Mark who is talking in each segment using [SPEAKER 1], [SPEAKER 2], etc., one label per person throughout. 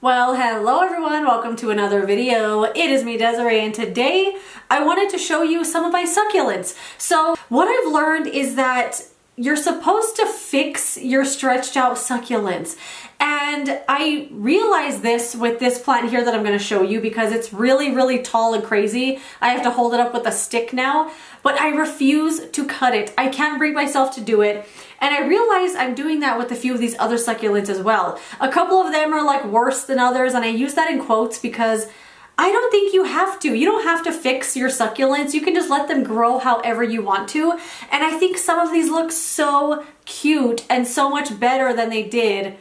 [SPEAKER 1] Well, hello everyone, welcome to another video. It is me, Desiree, and today I wanted to show you some of my succulents. So what I've learned is that you're supposed to fix your stretched out succulents. And I realized this with this plant here that I'm going to show you because it's really, really tall and crazy. I have to hold it up with a stick now, but I refuse to cut it. I can't bring myself to do it. And I realized I'm doing that with a few of these other succulents as well. A couple of them are like worse than others, and I use that in quotes because I don't think you have to. You don't have to fix your succulents. You can just let them grow however you want to. And I think some of these look so cute and so much better than they did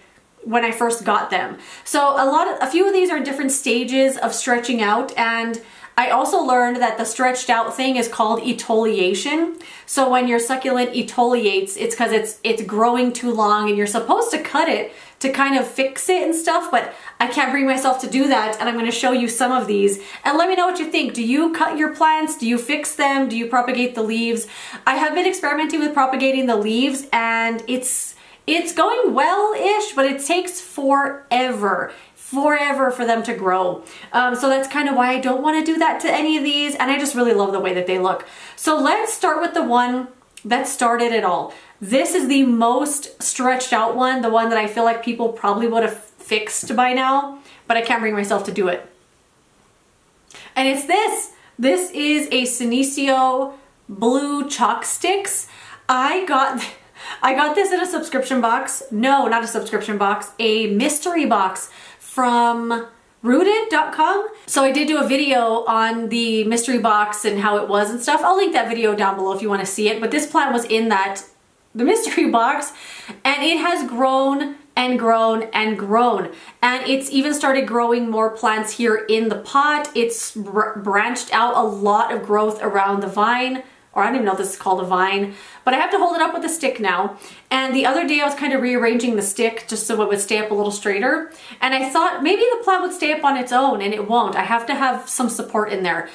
[SPEAKER 1] when I first got them. So a few of these are in different stages of stretching out, and I also learned that the stretched out thing is called etiolation. So when your succulent etiolates, it's because it's growing too long and you're supposed to cut it to kind of fix it and stuff, but I can't bring myself to do that, and I'm going to show you some of these. And let me know what you think. Do you cut your plants? Do you fix them? Do you propagate the leaves? I have been experimenting with propagating the leaves, and it's going well-ish, but it takes forever for them to grow. So that's kind of why I don't want to do that to any of these, and I just really love the way that they look. So let's start with the one that started it all. This is the most stretched out one, the one that I feel like people probably would have fixed by now, but I can't bring myself to do it. And it's this. This is a senecio blue chalk sticks. I got this in a subscription box. No, not a subscription box, a mystery box from rooted.com. So I did do a video on the mystery box and how it was and stuff. I'll link that video down below if you want to see it. But this plant was in the mystery box, and it has grown and grown and grown. And it's even started growing more plants here in the pot. It's branched out a lot of growth around the vine. Or I don't even know if this is called a vine, but I have to hold it up with a stick now. And the other day I was kind of rearranging the stick just so it would stay up a little straighter. And I thought maybe the plant would stay up on its own, and it won't. I have to have some support in there.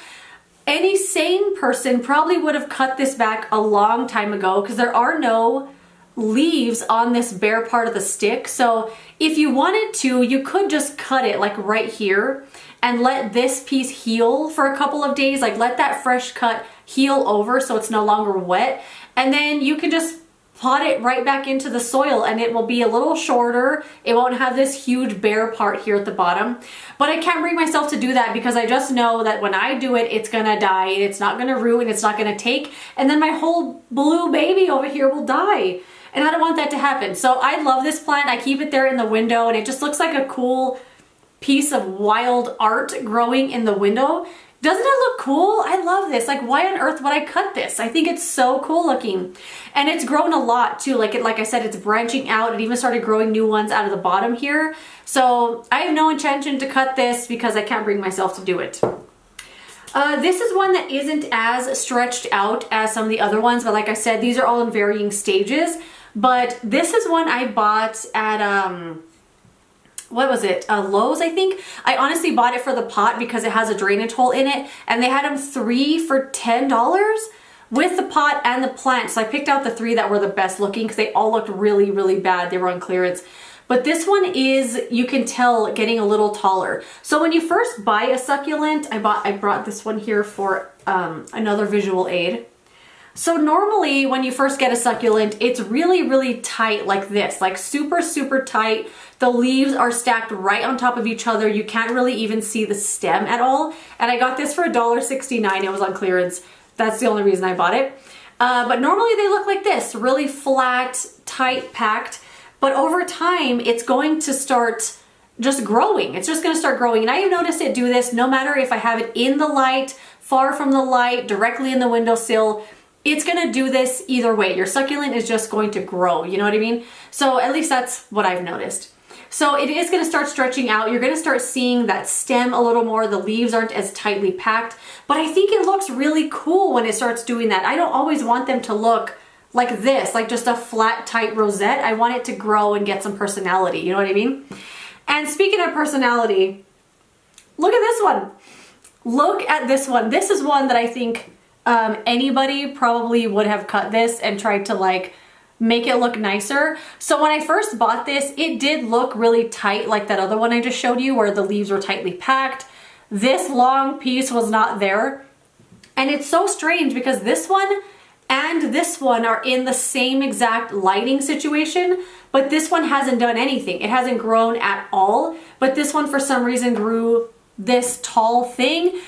[SPEAKER 1] Any sane person probably would have cut this back a long time ago because there are no leaves on this bare part of the stick. So if you wanted to, you could just cut it like right here and let this piece heal for a couple of days. Like let that fresh cut heal over so it's no longer wet. And then you can just pot it right back into the soil, and it will be a little shorter. It won't have this huge bare part here at the bottom. But I can't bring myself to do that because I just know that when I do it, it's gonna die. It's not gonna ruin, it's not gonna take, and then my whole blue baby over here will die. And I don't want that to happen. So I love this plant. I keep it there in the window, and it just looks like a cool piece of wild art growing in the window. Doesn't it look cool? I love this. Like, why on earth would I cut this? I think it's so cool looking. And it's grown a lot too. Like I said, it's branching out. It even started growing new ones out of the bottom here. So I have no intention to cut this because I can't bring myself to do it. This is one that isn't as stretched out as some of the other ones, but like I said, these are all in varying stages. But this is one I bought at, what was it? Lowe's, I think. I honestly bought it for the pot because it has a drainage hole in it, and they had them 3 for $10 with the pot and the plant. So I picked out the 3 that were the best looking because they all looked really, really bad. They were on clearance. But this one is, you can tell, getting a little taller. So when you first buy a succulent, I brought this one here for another visual aid. So normally when you first get a succulent, it's really, really tight like this, like super, super tight. The leaves are stacked right on top of each other. You can't really even see the stem at all. And I got this for $1.69. It was on clearance. That's the only reason I bought it. But normally they look like this, really flat, tight, packed. But over time, it's going to start just growing. It's just going to start growing. And I have noticed it do this no matter if I have it in the light, far from the light, directly in the windowsill. It's gonna do this either way. Your succulent is just going to grow, you know what I mean? So at least that's what I've noticed. So it is gonna start stretching out. You're gonna start seeing that stem a little more. The leaves aren't as tightly packed, but I think it looks really cool when it starts doing that. I don't always want them to look like this, like just a flat, tight rosette. I want it to grow and get some personality, you know what I mean? And speaking of personality, look at this one. Look at this one. This is one that I think anybody probably would have cut this and tried to like make it look nicer. So when I first bought this, it did look really tight like that other one I just showed you where the leaves were tightly packed. This long piece was not there. And it's so strange because this one and this one are in the same exact lighting situation, but this one hasn't done anything. It hasn't grown at all, but this one for some reason grew this tall thing,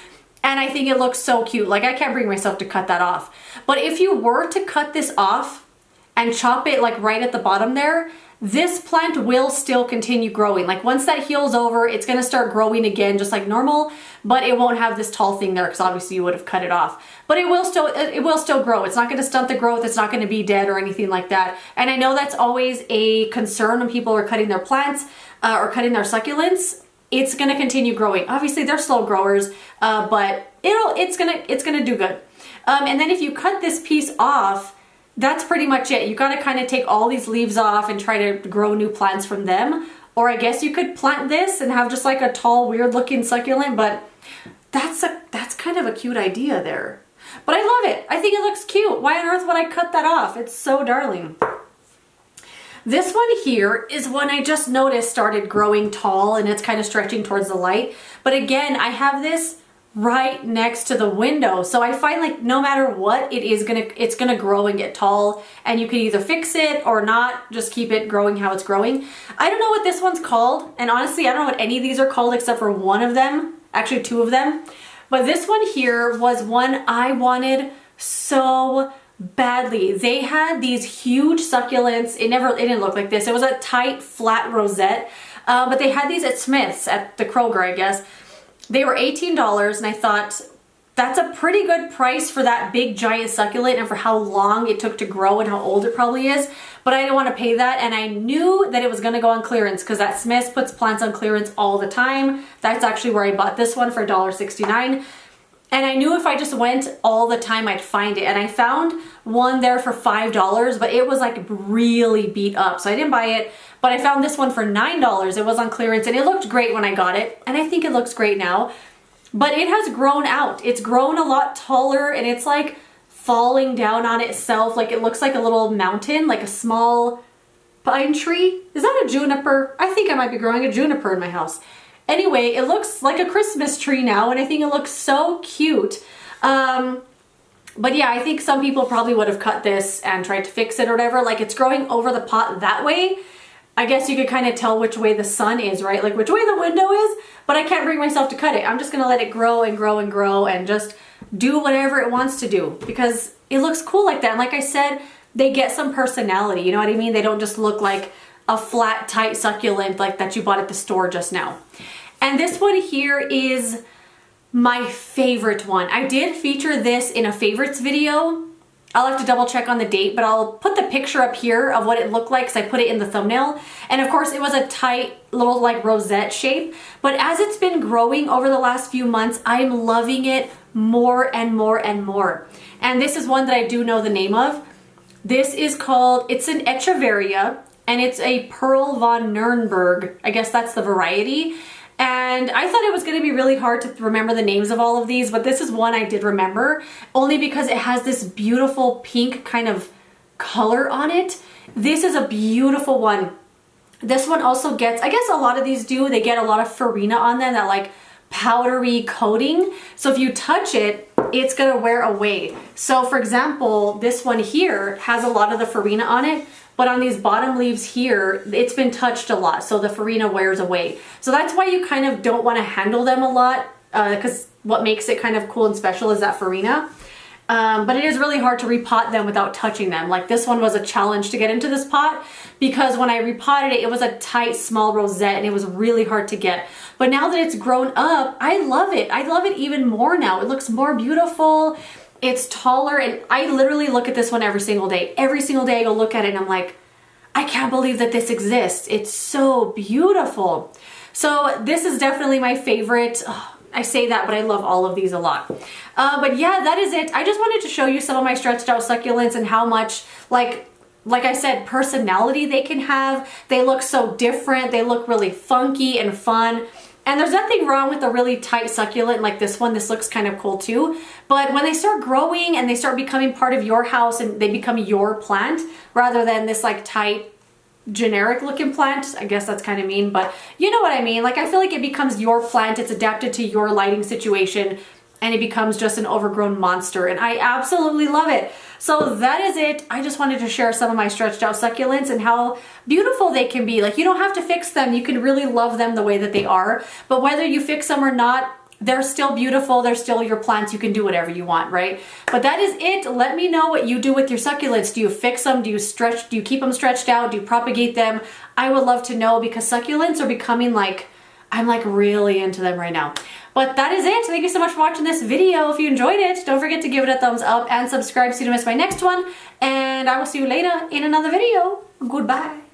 [SPEAKER 1] and I think it looks so cute. Like, I can't bring myself to cut that off. But if you were to cut this off and chop it like right at the bottom there, this plant will still continue growing. Like, once that heals over, it's gonna start growing again just like normal, but it won't have this tall thing there because obviously you would have cut it off. But it will still grow. It's not gonna stunt the growth. It's not gonna be dead or anything like that. And I know that's always a concern when people are cutting their plants or cutting their succulents. It's gonna continue growing. Obviously they're slow growers, but it's gonna do good. And then if you cut this piece off, that's pretty much it. You gotta kind of take all these leaves off and try to grow new plants from them. Or I guess you could plant this and have just like a tall, weird looking succulent, but that's kind of a cute idea there. But I love it. I think it looks cute. Why on earth would I cut that off? It's so darling. This one here is one I just noticed started growing tall and it's kind of stretching towards the light. But again, I have this right next to the window. So I find like no matter what it is it's gonna grow and get tall, and you can either fix it or not, just keep it growing how it's growing. I don't know what this one's called, and honestly I don't know what any of these are called except for one of them, actually two of them. But this one here was one I wanted so badly. They had these huge succulents. It didn't look like this. It was a tight flat rosette, but they had these at Smith's at the Kroger, I guess. They were $18, and I thought that's a pretty good price for that big giant succulent and for how long it took to grow and how old it probably is. But I didn't want to pay that, and I knew that it was going to go on clearance because that Smith's puts plants on clearance all the time. That's actually where I bought this one for $1.69. And I knew if I just went all the time I'd find it. And I found one there for $5, but it was like really beat up, so I didn't buy it. But I found this one for $9. It was on clearance and it looked great when I got it. And I think it looks great now. But it has grown out. It's grown a lot taller and it's like falling down on itself. Like it looks like a little mountain, like a small pine tree. Is that a juniper? I think I might be growing a juniper in my house. Anyway, it looks like a Christmas tree now and I think it looks so cute. But yeah, I think some people probably would have cut this and tried to fix it or whatever. Like it's growing over the pot that way. I guess you could kind of tell which way the sun is, right? Like which way the window is, but I can't bring myself to cut it. I'm just gonna let it grow and grow and grow and just do whatever it wants to do because it looks cool like that. And like I said, they get some personality, you know what I mean? They don't just look like a flat, tight succulent like that you bought at the store just now. And this one here is my favorite one. I did feature this in a favorites video. I'll have to double check on the date, but I'll put the picture up here of what it looked like because I put it in the thumbnail. And of course it was a tight little like rosette shape, but as it's been growing over the last few months, I'm loving it more and more and more. And this is one that I do know the name of. This is called, it's an echeveria and it's a Pearl von Nurnberg. I guess that's the variety. And I thought it was going to be really hard to remember the names of all of these, but this is one I did remember only because it has this beautiful pink kind of color on it. This is a beautiful one. This one also gets, I guess a lot of these do, they get a lot of farina on them, that like powdery coating. So if you touch it, it's going to wear away. So for example, this one here has a lot of the farina on it, but on these bottom leaves here, it's been touched a lot, so the farina wears away. So that's why you kind of don't want to handle them a lot, because what makes it kind of cool and special is that farina. But it is really hard to repot them without touching them. Like this one was a challenge to get into this pot because when I repotted it, it was a tight, small rosette and it was really hard to get. But now that it's grown up, I love it. I love it even more now. It looks more beautiful. It's taller, and I literally look at this one every single day. Every single day I go look at it and I'm like, I can't believe that this exists. It's so beautiful. So this is definitely my favorite. Oh, I say that, but I love all of these a lot. But yeah, that is it. I just wanted to show you some of my stretched out succulents and how much, like I said, personality they can have. They look so different. They look really funky and fun. And there's nothing wrong with a really tight succulent like this one. This looks kind of cool too. But when they start growing and they start becoming part of your house and they become your plant rather than this like tight generic looking plant, I guess that's kind of mean, but you know what I mean. Like I feel like it becomes your plant, it's adapted to your lighting situation, and it becomes just an overgrown monster, and I absolutely love it. So that is it. I just wanted to share some of my stretched out succulents and how beautiful they can be. Like you don't have to fix them. You can really love them the way that they are, but whether you fix them or not, they're still beautiful. They're still your plants. You can do whatever you want, right? But that is it. Let me know what you do with your succulents. Do you fix them? Do you stretch? Do you keep them stretched out? Do you propagate them? I would love to know because succulents are becoming like, I'm like really into them right now. But that is it. Thank you so much for watching this video. If you enjoyed it, don't forget to give it a thumbs up and subscribe so you don't miss my next one. And I will see you later in another video. Goodbye.